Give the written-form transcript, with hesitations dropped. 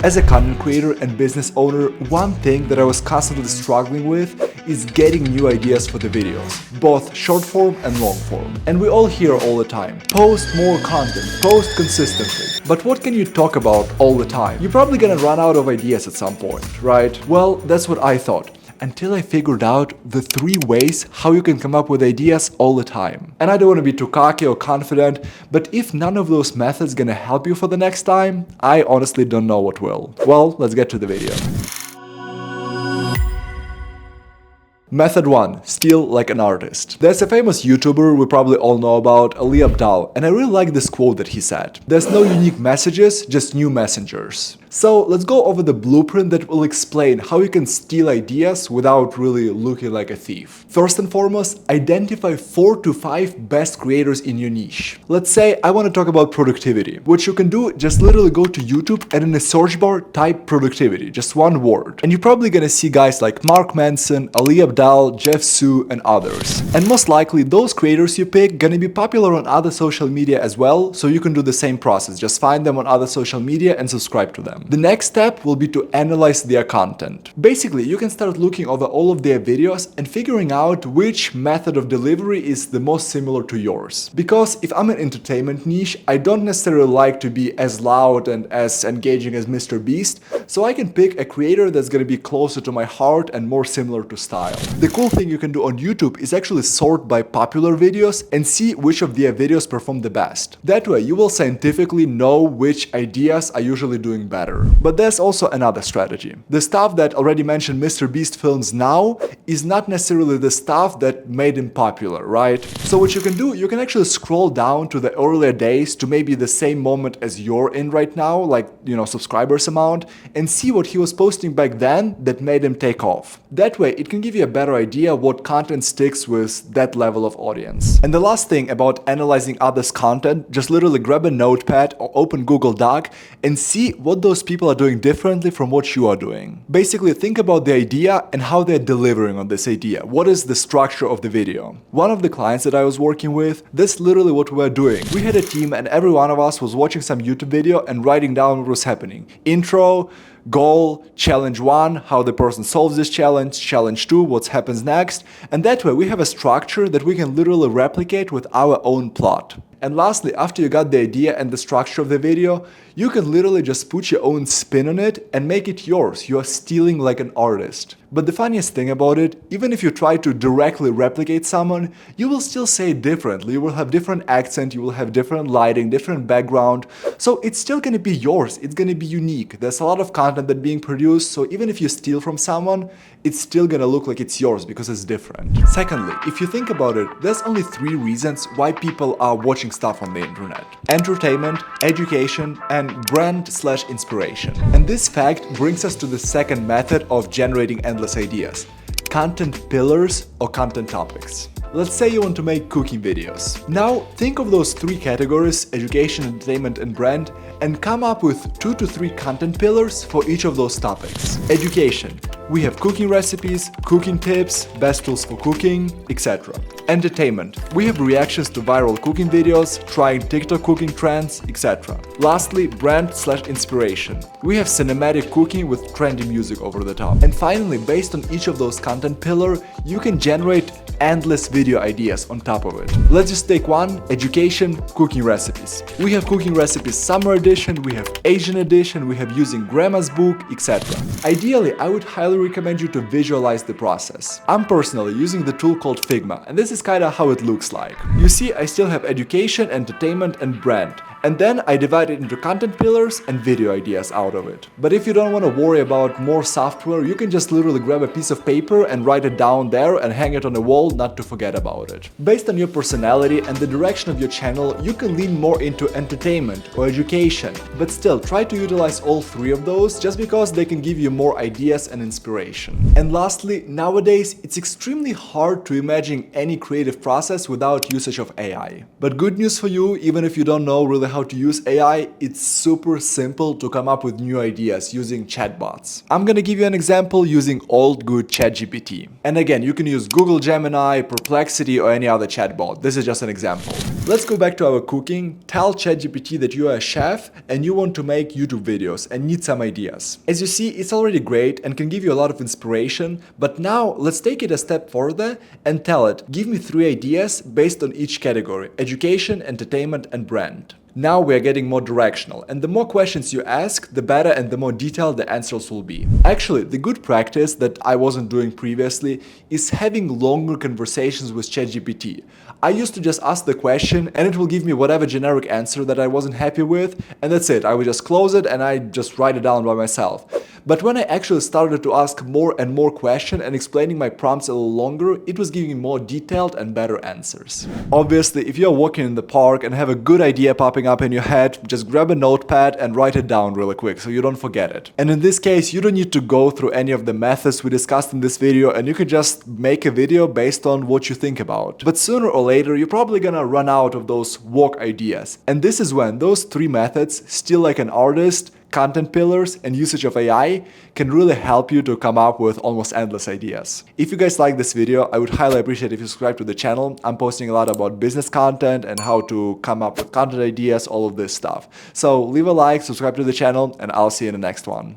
As a content creator and business owner, one thing that I was constantly struggling with is getting new ideas for the videos, both short form and long form. And we all hear all the time, post more content, post consistently. But what can you talk about all the time? You're probably gonna run out of ideas at some point, right? Well, that's what I thought, until I figured out the 3 ways how you can come up with ideas all the time. And I don't want to be too cocky or confident, but if none of those methods gonna help you for the next time, I honestly don't know what will. Well, let's get to the video. Method 1. Steal like an artist. There's a famous YouTuber we probably all know about, Ali Abdaal, and I really like this quote that he said. There's no unique messages, just new messengers. So let's go over the blueprint that will explain how you can steal ideas without really looking like a thief. First and foremost, identify 4 to 5 best creators in your niche. Let's say I want to talk about productivity. What you can do, just literally go to YouTube and in the search bar type productivity, just one word. And you're probably gonna see guys like Mark Manson, Ali Abdaal, Jeff Su, and others. And most likely those creators you pick gonna be popular on other social media as well, so you can do the same process. Just find them on other social media and subscribe to them. The next step will be to analyze their content. Basically, you can start looking over all of their videos and figuring out which method of delivery is the most similar to yours. Because if I'm an entertainment niche, I don't necessarily like to be as loud and as engaging as Mr. Beast, so I can pick a creator that's gonna be closer to my heart and more similar to style. The cool thing you can do on YouTube is actually sort by popular videos and see which of their videos perform the best. That way, you will scientifically know which ideas are usually doing better. But there's also another strategy. The stuff that already mentioned Mr. Beast films now is not necessarily the stuff that made him popular, right? So what you can do, you can actually scroll down to the earlier days to maybe the same moment as you're in right now, like, subscribers amount, and see what he was posting back then that made him take off. That way, it can give you a better idea what content sticks with that level of audience. And the last thing about analyzing others' content, just literally grab a notepad or open Google Doc and see what those people are doing differently from what you are doing. Basically, think about the idea and how they're delivering on this idea. What is the structure of the video? One of the clients that I was working with, that's literally what we were doing. We had a team and every one of us was watching some YouTube video and writing down what was happening. Intro, goal, challenge 1, how the person solves this challenge, challenge 2, what happens next, and that way we have a structure that we can literally replicate with our own plot. And lastly, after you got the idea and the structure of the video, you can literally just put your own spin on it and make it yours. You are stealing like an artist. But the funniest thing about it, even if you try to directly replicate someone, you will still say it differently. You will have different accent, you will have different lighting, different background. So it's still gonna be yours, it's gonna be unique. There's a lot of content that's being produced, so even if you steal from someone, it's still gonna look like it's yours because it's different. Secondly, if you think about it, there's only 3 reasons why people are watching stuff on the internet: entertainment, education, and brand/inspiration. And this fact brings us to the second method of generating endless ideas: content pillars or content topics. Let's say you want to make cooking videos. Now think of those 3 categories, education, entertainment, and brand, and come up with 2 to 3 content pillars for each of those topics. Education. We have cooking recipes, cooking tips, best tools for cooking, etc. Entertainment. We have reactions to viral cooking videos, trying TikTok cooking trends, etc. Lastly, brand/inspiration. We have cinematic cooking with trendy music over the top. And finally, based on each of those content pillars, you can generate endless video ideas on top of it. Let's just take one: education, cooking recipes. We have cooking recipes summer edition, we have Asian edition, we have using grandma's book, etc. Ideally, I would highly recommend you to visualize the process. I'm personally using the tool called Figma, and this is kinda how it looks like. You see, I still have education, entertainment, and brand. And then I divide it into content pillars and video ideas out of it. But if you don't want to worry about more software, you can just literally grab a piece of paper and write it down there and hang it on the wall, not to forget about it. Based on your personality and the direction of your channel, you can lean more into entertainment or education, but still try to utilize all 3 of those just because they can give you more ideas and inspiration. And lastly, nowadays it's extremely hard to imagine any creative process without usage of AI. But good news for you, even if you don't know really how how to use AI, it's super simple to come up with new ideas using chatbots. I'm gonna give you an example using old good ChatGPT. And again, you can use Google Gemini, Perplexity, or any other chatbot. This is just an example. Let's go back to our cooking. Tell ChatGPT that you are a chef and you want to make YouTube videos and need some ideas. As you see, it's already great and can give you a lot of inspiration, but now let's take it a step further and tell it, give me 3 ideas based on each category: education, entertainment, and brand. Now we are getting more directional, and the more questions you ask, the better and the more detailed the answers will be. Actually, the good practice that I wasn't doing previously is having longer conversations with ChatGPT. I used to just ask the question and it will give me whatever generic answer that I wasn't happy with, and that's it. I would just close it and I just write it down by myself. But when I actually started to ask more and more questions and explaining my prompts a little longer, it was giving me more detailed and better answers. Obviously, if you're walking in the park and have a good idea popping up in your head, just grab a notepad and write it down really quick so you don't forget it. And in this case, you don't need to go through any of the methods we discussed in this video, and you can just make a video based on what you think about. But sooner or later, you're probably gonna run out of those walk ideas. And this is when those 3 methods, still like an artist, content pillars, and usage of AI, can really help you to come up with almost endless ideas. If you guys like this video, I would highly appreciate if you subscribe to the channel. I'm posting a lot about business content and how to come up with content ideas, all of this stuff. So leave a like, subscribe to the channel, and I'll see you in the next one.